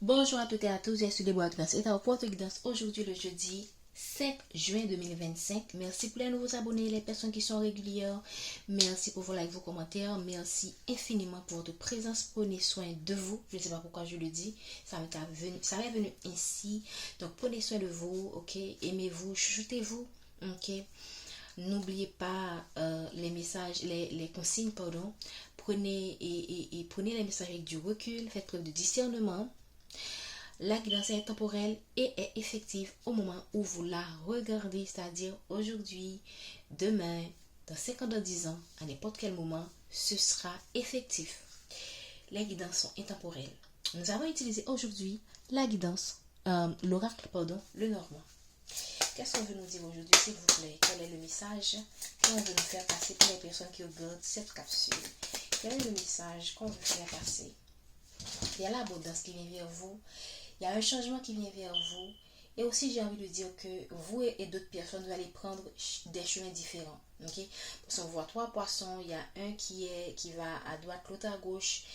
Bonjour à toutes et à tous, je suis Déborah Guidance et à Porte Guidance aujourd'hui le jeudi 5 juin 2025. Merci pour les nouveaux abonnés, les personnes qui sont régulières. Merci pour vos likes, vos commentaires. Merci infiniment pour votre présence. Prenez soin de vous. Je ne sais pas pourquoi je le dis. Ça m'est venu ainsi. Donc prenez soin de vous, ok? Aimez-vous, chuchotez-vous, ok? N'oubliez pas les messages, les consignes, pardon. Prenez les messages avec du recul. Faites preuve de discernement. La guidance est temporelle et est effective au moment où vous la regardez, c'est-à-dire aujourd'hui, demain, dans 5 ans, dans 10 ans, à n'importe quel moment, ce sera effectif. Les guidances sont intemporelles. Nous avons utilisé aujourd'hui la guidance, l'oracle, le normand. Qu'est-ce qu'on veut nous dire aujourd'hui, s'il vous plaît? Quel est le message qu'on veut nous faire passer pour les personnes qui regardent cette capsule? Quel est le message qu'on veut faire passer? Il y a l'abondance qui vient vers vous. Il y a un changement qui vient vers vous. Et aussi, j'ai envie de dire que vous et d'autres personnes, vous allez prendre des chemins différents. Ok? Parce qu'on voit 3 poissons. Il y a un qui va à droite, l'autre à gauche.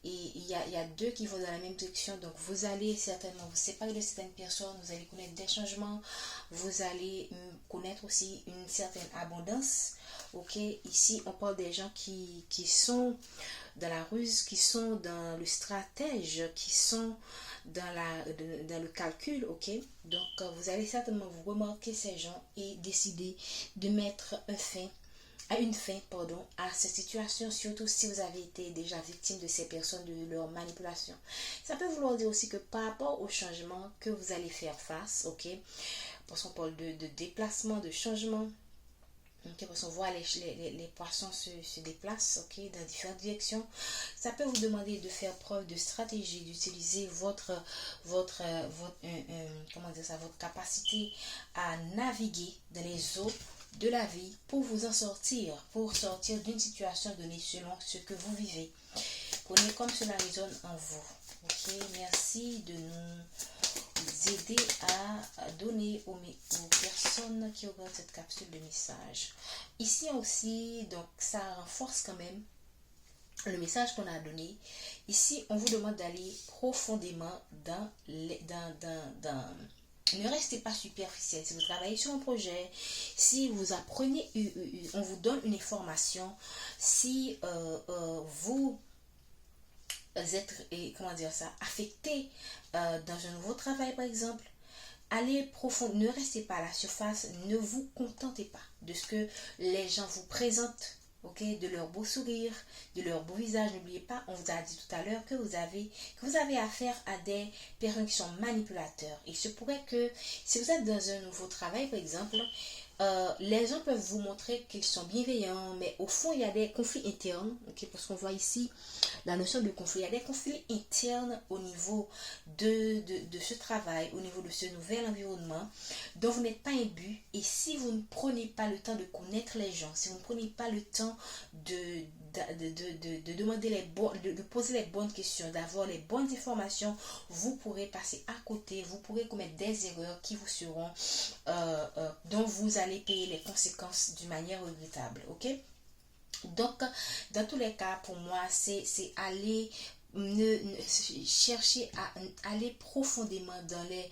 Et il y a 2 qui vont dans la même direction. Donc, vous allez certainement vous séparer de certaines personnes. Vous allez connaître des changements. Vous allez connaître aussi une certaine abondance. Ok? Ici, on parle des gens qui sont dans la ruse, qui sont dans le stratège, qui sont dans le calcul, ok? Donc, vous allez certainement vous remarquer ces gens et décider de mettre une fin à cette situation, surtout si vous avez été déjà victime de ces personnes, de leur manipulation. Ça peut vouloir dire aussi que par rapport au changement que vous allez faire face, ok? Parce qu'on parle de déplacement, de changement. Ok, parce qu'on voit les poissons se déplacent, ok, dans différentes directions. Ça peut vous demander de faire preuve de stratégie, d'utiliser comment dire ça, votre capacité à naviguer dans les eaux de la vie pour vous en sortir, pour sortir d'une situation donnée selon ce que vous vivez. Prenez comme cela résonne en vous. Ok, merci de nous aider à donner aux personnes qui regardent cette capsule de message. Ici aussi, donc ça renforce quand même le message qu'on a donné. Ici, on vous demande d'aller profondément ne restez pas superficiel. Si vous travaillez sur un projet, si vous apprenez, on vous donne une information, si vous êtes, comment dire ça, affecté dans un nouveau travail par exemple, allez profond, ne restez pas à la surface, ne vous contentez pas de ce que les gens vous présentent, ok, de leur beau sourire, de leur beau visage. N'oubliez pas, on vous a dit tout à l'heure que vous avez affaire à des personnes qui sont manipulateurs. Il se pourrait que si vous êtes dans un nouveau travail par exemple, les gens peuvent vous montrer qu'ils sont bienveillants, mais au fond, il y a des conflits internes, ok, parce qu'on voit ici la notion de conflit. Il y a des conflits internes au niveau de ce travail, au niveau de ce nouvel environnement, dont vous n'êtes pas imbu. Et si vous ne prenez pas le temps de connaître les gens, si vous ne prenez pas le temps de demander de poser les bonnes questions, d'avoir les bonnes informations, vous pourrez passer à côté, vous pourrez commettre des erreurs qui vous seront, dont vous allez payer les conséquences d'une manière regrettable, ok? Donc, dans tous les cas, pour moi, c'est aller chercher à aller profondément dans les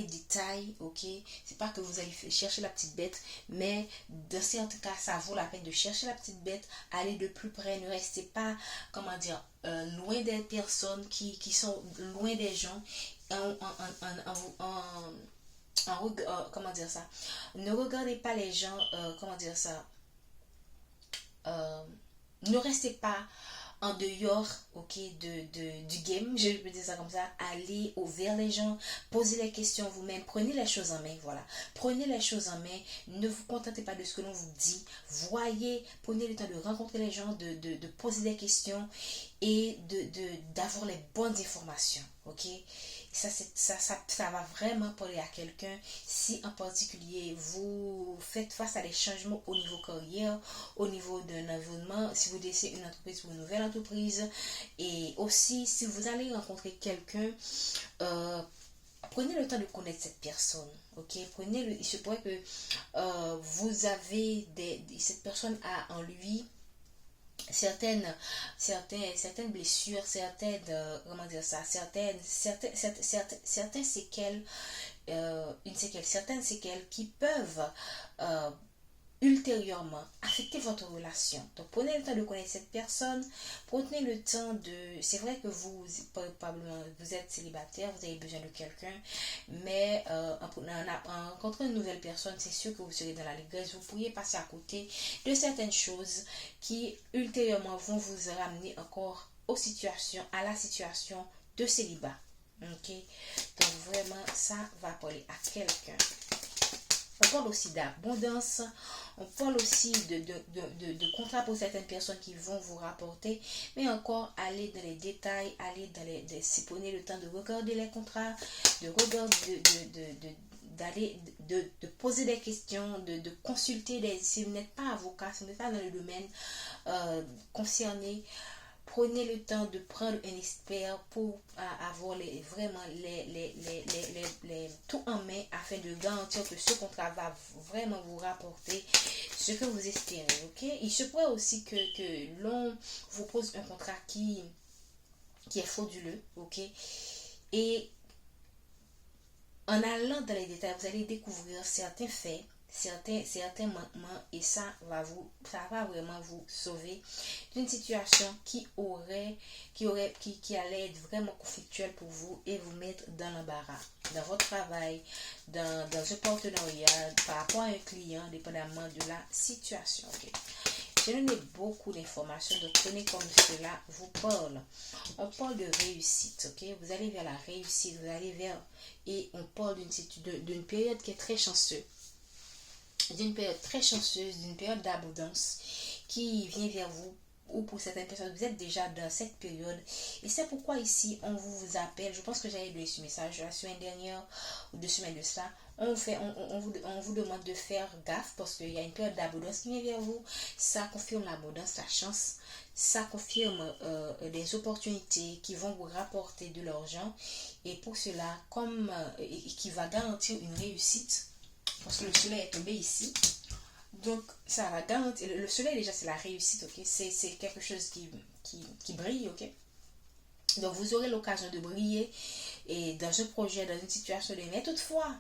détails, ok? C'est pas que vous allez chercher la petite bête, mais dans certains cas, ça vaut la peine de chercher la petite bête, aller de plus près, ne restez pas, comment dire, loin des personnes qui sont loin des gens, comment dire ça? Ne regardez pas les gens, comment dire ça? euh, ne restez pas en dehors, ok, du game, je peux dire ça comme ça. Allez vers les gens, posez les questions vous-même, prenez les choses en main, voilà. Prenez les choses en main, ne vous contentez pas de ce que l'on vous dit. Voyez, prenez le temps de rencontrer les gens, de poser des questions et d'avoir les bonnes informations, ok. Ça va vraiment parler à quelqu'un si en particulier vous faites face à des changements au niveau carrière, au niveau d'un environnement, si vous décidez une entreprise ou une nouvelle entreprise, et aussi si vous allez rencontrer quelqu'un, prenez le temps de connaître cette personne, ok. Il se pourrait que cette personne a en lui certaines blessures, comment dire ça, certaines séquelles, certaines séquelles qui peuvent ultérieurement affecter votre relation. Donc prenez le temps de connaître cette personne, prenez le temps de... C'est vrai que vous, probablement, vous êtes célibataire, vous avez besoin de quelqu'un, mais en rencontrant une nouvelle personne, c'est sûr que vous serez dans la légresse, vous pourriez passer à côté de certaines choses qui ultérieurement vont vous ramener encore à la situation de célibat. Ok? Donc vraiment, ça va parler à quelqu'un. On parle aussi d'abondance, on parle aussi de contrats pour certaines personnes qui vont vous rapporter, mais encore aller dans les détails, si prenez le temps de regarder les contrats, de regarder, de poser des questions, de consulter, si vous n'êtes pas avocat, si vous n'êtes pas dans le domaine concerné, prenez le temps de prendre un expert pour avoir vraiment tout en main afin de garantir que ce contrat va vraiment vous rapporter ce que vous espérez. Ok? Il se pourrait aussi que l'on vous pose un contrat qui est frauduleux. Ok? Et en allant dans les détails, vous allez découvrir certains faits, certains manquements, et ça va vraiment vous sauver d'une situation qui allait être vraiment conflictuelle pour vous et vous mettre dans l'embarras dans votre travail, dans un partenariat, par rapport à un client, dépendamment de la situation. Okay? J'ai donné beaucoup d'informations, donc prenez comme cela vous parle. On parle de réussite, ok? Vous allez vers la réussite, et on parle d'une période qui est très chanceuse, d'une période d'abondance qui vient vers vous, ou pour certaines personnes, vous êtes déjà dans cette période. Et c'est pourquoi ici, on vous appelle. Je pense que j'avais donné ce message la semaine dernière ou 2 semaines de ça. On vous demande de faire gaffe parce qu'il y a une période d'abondance qui vient vers vous. Ça confirme l'abondance, la chance. Ça confirme des opportunités qui vont vous rapporter de l'argent. Et pour cela, qui va garantir une réussite, parce que le soleil est tombé ici. Donc, ça va garantir. Le soleil, déjà, c'est la réussite, ok? C'est quelque chose qui brille, ok? Donc, vous aurez l'occasion de briller et dans un projet, dans une situation de... Mais toutefois,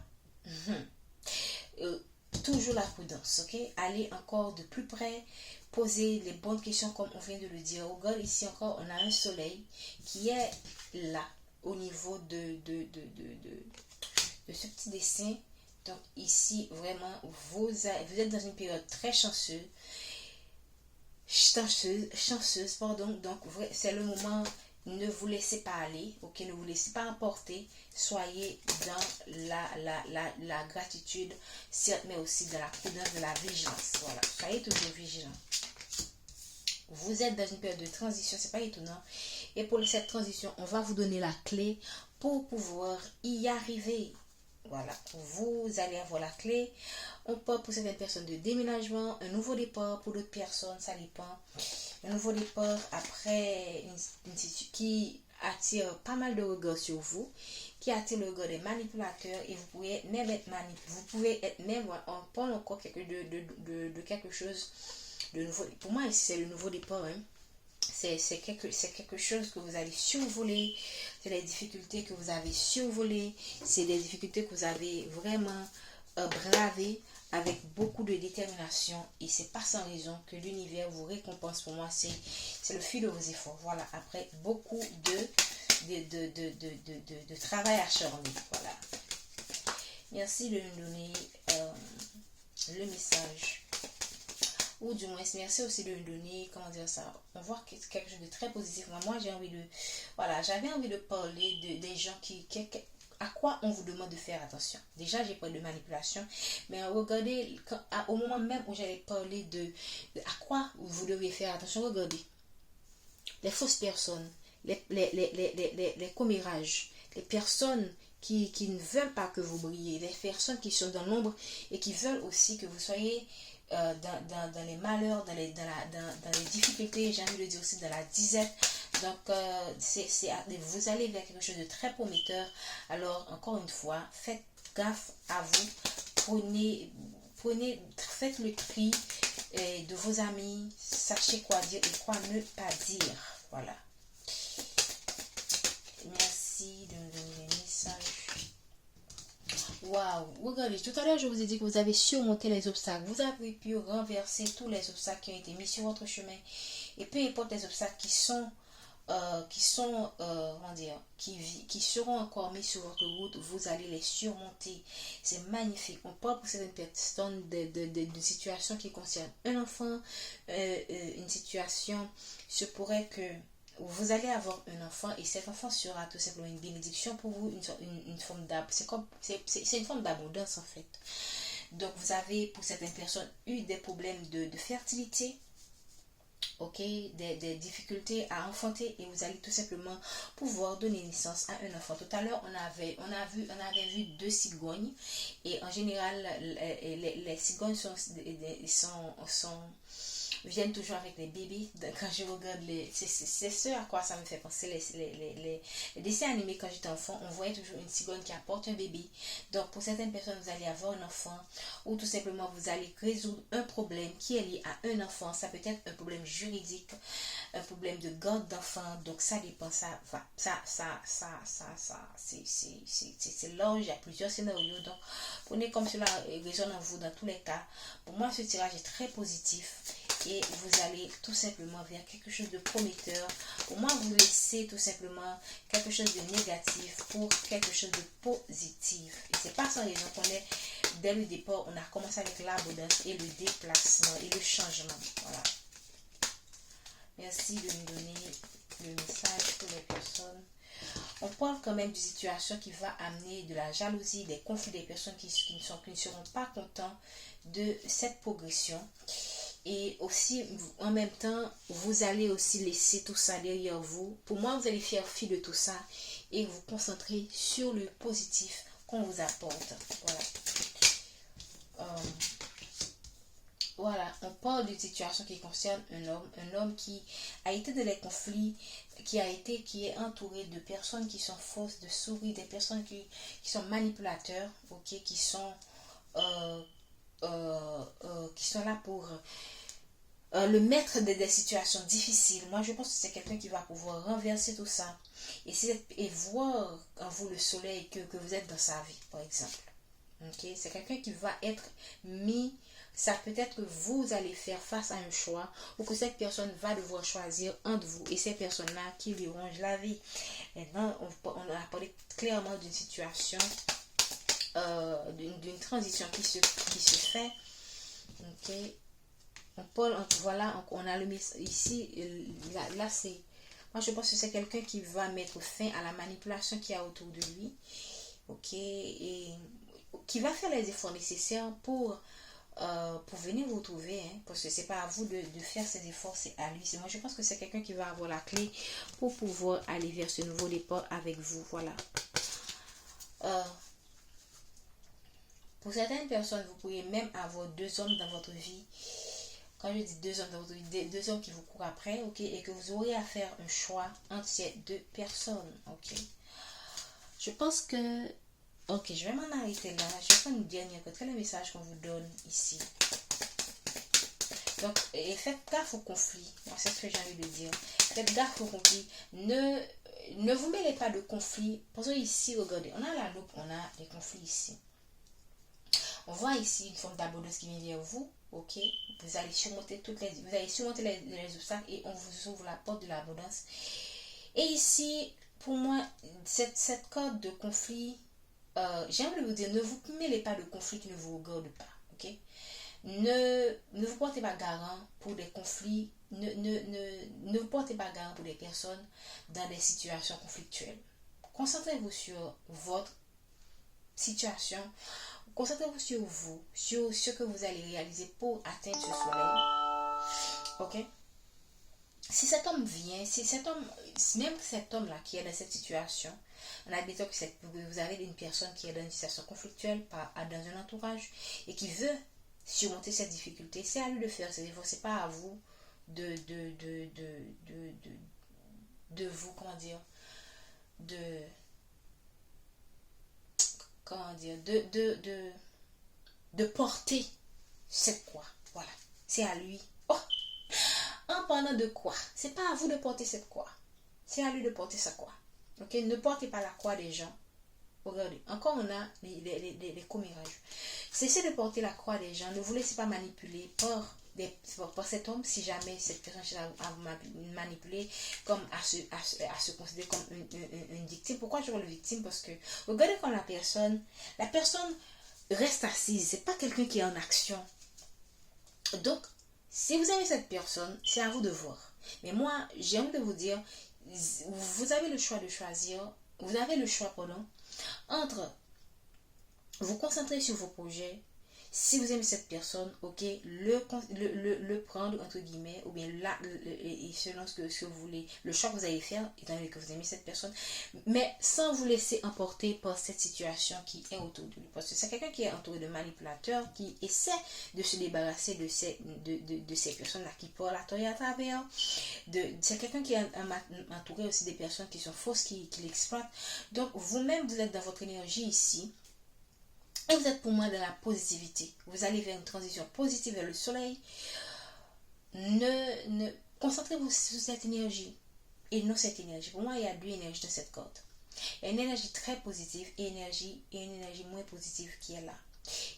toujours la prudence, ok? Allez encore de plus près, posez les bonnes questions comme on vient de le dire. Regarde, ici encore, on a un soleil qui est là, au niveau de ce petit dessin. Donc ici, vraiment, vous êtes dans une période très chanceuse, pardon. Donc c'est le moment, ne vous laissez pas aller, ok, ne vous laissez pas emporter, soyez dans la gratitude, certes, mais aussi dans la prudence, de la vigilance. Voilà, soyez toujours vigilants. Vous êtes dans une période de transition, c'est pas étonnant. Et pour cette transition, on va vous donner la clé pour pouvoir y arriver. Voilà, vous allez avoir la clé. On parle pour certaines personnes de déménagement, un nouveau départ. Pour d'autres personnes, ça dépend. Un nouveau départ après qui attire pas mal de regards sur vous, qui attire le regard des manipulateurs, et vous pouvez même être on parle encore de quelque chose de nouveau. Pour moi, c'est le nouveau départ, hein. C'est quelque chose que vous allez survoler, c'est les difficultés que vous avez survolées, c'est des difficultés que vous avez vraiment bravées avec beaucoup de détermination, et c'est pas sans raison que l'univers vous récompense. Pour moi, c'est le fruit de vos efforts. Voilà, après beaucoup de travail acharné. Voilà. Merci de nous donner le message. Ou du moins, merci aussi de nous donner, comment dire ça, on voit quelque chose de très positif. Moi, j'avais envie de parler des gens à quoi on vous demande de faire attention. Déjà, j'ai parlé de manipulation, mais regardez, au moment même où j'allais parler de à quoi vous devez faire attention, regardez, les fausses personnes, les commérages, les personnes qui ne veulent pas que vous brillez, les personnes qui sont dans l'ombre et qui veulent aussi que vous soyez dans les malheurs, dans les difficultés, j'ai envie de dire aussi dans la disette. Donc, vous allez vers quelque chose de très prometteur. Alors, encore une fois, faites gaffe à vous. Faites le tri de vos amis. Sachez quoi dire et quoi ne pas dire. Voilà. Merci de me donner des messages. Waouh, regardez, tout à l'heure je vous ai dit que vous avez surmonté les obstacles. Vous avez pu renverser tous les obstacles qui ont été mis sur votre chemin. Et peu importe les obstacles comment dire, qui seront encore mis sur votre route, vous allez les surmonter. C'est magnifique. On parle pour certaines personnes de situations qui concernent un enfant, une situation, se pourrait que vous allez avoir un enfant et cet enfant sera tout simplement une bénédiction pour vous, une forme d'abondance. C'est une forme d'abondance en fait. Donc vous avez pour certaines personnes eu des problèmes de fertilité, ok, des difficultés à enfanter et vous allez tout simplement pouvoir donner naissance à un enfant. Tout à l'heure on avait vu deux cigognes et en général les cigognes viennent toujours avec des bébés. Quand je regarde c'est ce à quoi ça me fait penser les dessins animés. Quand j'étais enfant, on voyait toujours une cigogne qui apporte un bébé. Donc pour certaines personnes, vous allez avoir un enfant ou tout simplement vous allez résoudre un problème qui est lié à un enfant. Ça peut être un problème juridique, un problème de garde d'enfant. Donc ça dépend, c'est large, il y a plusieurs scénarios. Donc prenez comme cela résonne en vous dans tous les cas. Pour moi, ce tirage est très positif et vous allez tout simplement vers quelque chose de prometteur. Pour moi, vous laissez tout simplement quelque chose de négatif pour quelque chose de positif. Et c'est pas sans raison qu'on est, dès le départ, on a commencé avec l'abondance et le déplacement et le changement. Voilà. Merci de me donner le message pour les personnes. On parle quand même d'une situation qui va amener de la jalousie, des conflits, des personnes qui ne seront pas contents de cette progression. Et aussi, en même temps, vous allez aussi laisser tout ça derrière vous. Pour moi, vous allez faire fi de tout ça et vous concentrer sur le positif qu'on vous apporte. Voilà. Voilà, on parle d'une situation qui concerne un homme qui a été dans les conflits, qui est entouré de personnes qui sont fausses, de souris, des personnes qui sont manipulateurs, ok, qui sont là pour le mettre des situations difficiles. Moi, je pense que c'est quelqu'un qui va pouvoir renverser tout ça et voir en vous le soleil que vous êtes dans sa vie, par exemple. Ok, c'est quelqu'un qui va être mis. Ça peut être que vous allez faire face à un choix ou que cette personne va devoir choisir entre vous et ces personnes-là qui lui rongent la vie. Maintenant, on a parlé clairement d'une situation, d'une transition qui se fait. Ok, voilà, on a le message ici. Là c'est. Moi, je pense que c'est quelqu'un qui va mettre fin à la manipulation qu'il y a autour de lui. Ok, et qui va faire les efforts nécessaires pour venir vous trouver, hein, parce que c'est pas à vous de faire ces efforts, c'est à lui. Moi, je pense que c'est quelqu'un qui va avoir la clé pour pouvoir aller vers ce nouveau départ avec vous. Voilà. Pour certaines personnes, vous pourriez même avoir deux hommes dans votre vie. Quand je dis deux hommes dans votre vie, deux hommes qui vous courent après, ok, et que vous aurez à faire un choix entre ces deux personnes, ok. Je pense que ok, je vais m'en arrêter là. Je vais faire une dernière côté le message qu'on vous donne ici. Donc, et faites gaffe au conflit. Moi, c'est ce que j'ai envie de dire. Faites gaffe au conflit. Ne vous mêlez pas de conflit. Parce que ici, regardez, on a la loupe, on a des conflits ici. On voit ici une forme d'abondance qui vient vers vous. Ok, vous allez surmonter les obstacles et on vous ouvre la porte de l'abondance. Et ici, pour moi, cette corde de conflit, j'aimerais vous dire, ne vous mêlez pas de conflits qui ne vous regardent pas, ok? Ne vous portez pas garant pour des conflits, ne vous portez pas garant pour des personnes dans des situations conflictuelles. Concentrez-vous sur votre situation, concentrez-vous sur vous, sur ce que vous allez réaliser pour atteindre ce soleil, ok? Si cet homme vient, même cet homme-là qui est dans cette situation, en admettant que vous avez une personne qui est dans une situation conflictuelle, dans un entourage, et qui veut surmonter cette difficulté, c'est à lui de faire ses efforts, c'est pas à vous de vous, de porter cette croix, voilà. C'est à lui. Oh, en parlant de croix, c'est pas à vous de porter cette croix. C'est à lui de porter sa croix. Ok, ne portez pas la croix des gens. Regardez, encore on a les commérages. Cessez de porter la croix des gens. Ne vous laissez pas manipuler par cet homme, si jamais cette personne cherche à vous manipuler, comme à se considérer comme une victime. Pourquoi je vois le victime? Parce que regardez quand la personne reste assise. C'est pas quelqu'un qui est en action. Donc, si vous aimez cette personne, c'est à vous de voir. Mais moi, j'ai envie de vous dire, vous avez le choix de choisir, vous avez le choix, pardon, entre vous concentrer sur vos projets. Si vous aimez cette personne, ok, le prendre entre guillemets, ou bien là, et selon ce que vous voulez, le choix que vous allez faire, étant donné que vous aimez cette personne, mais sans vous laisser emporter par cette situation qui est autour de lui. Parce que c'est quelqu'un qui est entouré de manipulateurs, qui essaie de se débarrasser de ces personnes-là qui parlent à travers. C'est quelqu'un qui est entouré aussi des personnes qui sont fausses, qui l'exploitent. Donc, vous-même, vous êtes dans votre énergie ici. Et vous êtes pour moi dans la positivité. Vous allez vers une transition positive vers le soleil. Concentrez-vous sur cette énergie et non cette énergie. Pour moi, il y a deux énergies dans cette corde. Il y a une énergie très positive et une énergie moins positive qui est là.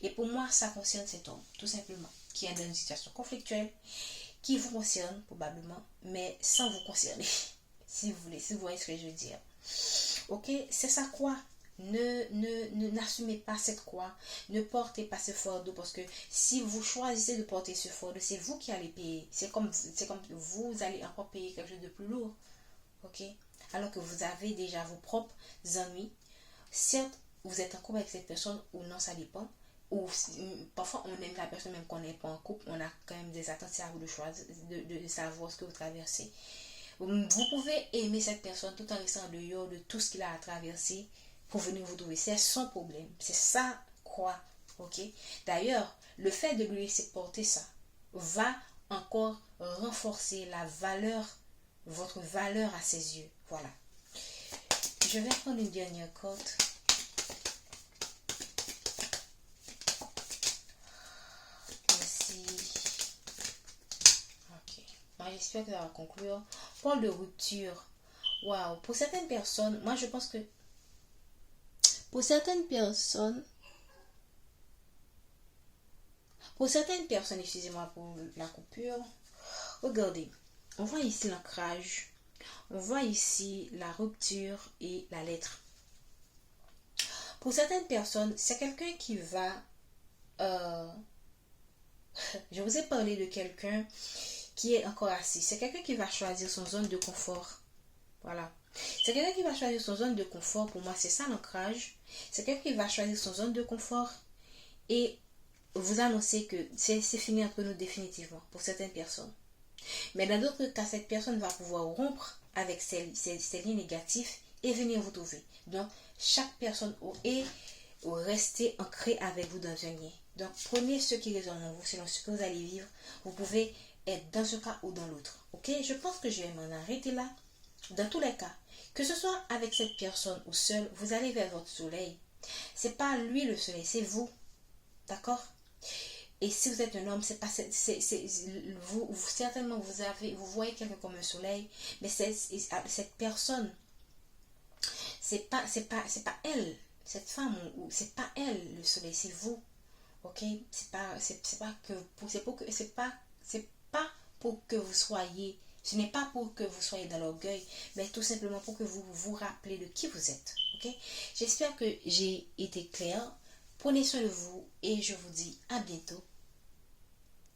Et pour moi, ça concerne cet homme, tout simplement, qui est dans une situation conflictuelle, qui vous concerne probablement, mais sans vous concerner. Si vous voyez ce que je veux dire. Ok, c'est ça quoi? N'assumez pas cette croix, ne portez pas ce fardeau, parce que si vous choisissez de porter ce fardeau, c'est vous qui allez payer. C'est comme vous allez encore payer quelque chose de plus lourd, ok? Alors que vous avez déjà vos propres ennuis. Certes, vous êtes en couple avec cette personne ou non, ça dépend. Ou parfois on aime la personne même qu'on n'est pas en couple, on a quand même des attentes. C'est à vous de choisir, de savoir ce que vous traversez. Vous pouvez aimer cette personne tout en restant en dehors de tout ce qu'il a à traverser pour venir vous trouver. C'est son problème. C'est ça quoi. Ok. D'ailleurs, le fait de lui laisser porter ça va encore renforcer votre valeur à ses yeux. Voilà. Je vais prendre une dernière carte. Ici. Ok. Moi, j'espère que ça va conclure. Parle de rupture. Waouh. Pour certaines personnes, moi je pense que Pour certaines personnes, excusez-moi pour la coupure, regardez, on voit ici l'ancrage, on voit ici la rupture et la lettre. Pour certaines personnes, c'est quelqu'un qui va... je vous ai parlé de quelqu'un qui est encore assis. C'est quelqu'un qui va choisir son zone de confort. Voilà. C'est quelqu'un qui va choisir son zone de confort. Pour moi, c'est ça l'ancrage. C'est quelqu'un qui va choisir son zone de confort et vous annoncer que c'est fini entre nous définitivement pour certaines personnes. Mais dans d'autres cas, cette personne va pouvoir rompre avec ces liens négatifs et venir vous trouver. Donc, chaque personne est rester ancré avec vous dans un lien. Donc, prenez ce qui résonne en vous selon ce que vous allez vivre. Vous pouvez être dans ce cas ou dans l'autre. Ok? Je pense que je vais m'en arrêter là. Dans tous les cas, que ce soit avec cette personne ou seul, vous allez vers votre soleil. C'est pas lui le soleil, c'est vous. D'accord? Et si vous êtes un homme, c'est pas vous certainement vous voyez quelqu'un comme un soleil, mais cette personne, c'est pas elle, cette femme, ou c'est pas elle le soleil, c'est vous. Ok? C'est pas pour que vous soyez. Ce n'est pas pour que vous soyez dans l'orgueil, mais tout simplement pour que vous vous rappelez de qui vous êtes. Ok? J'espère que j'ai été claire. Prenez soin de vous et je vous dis à bientôt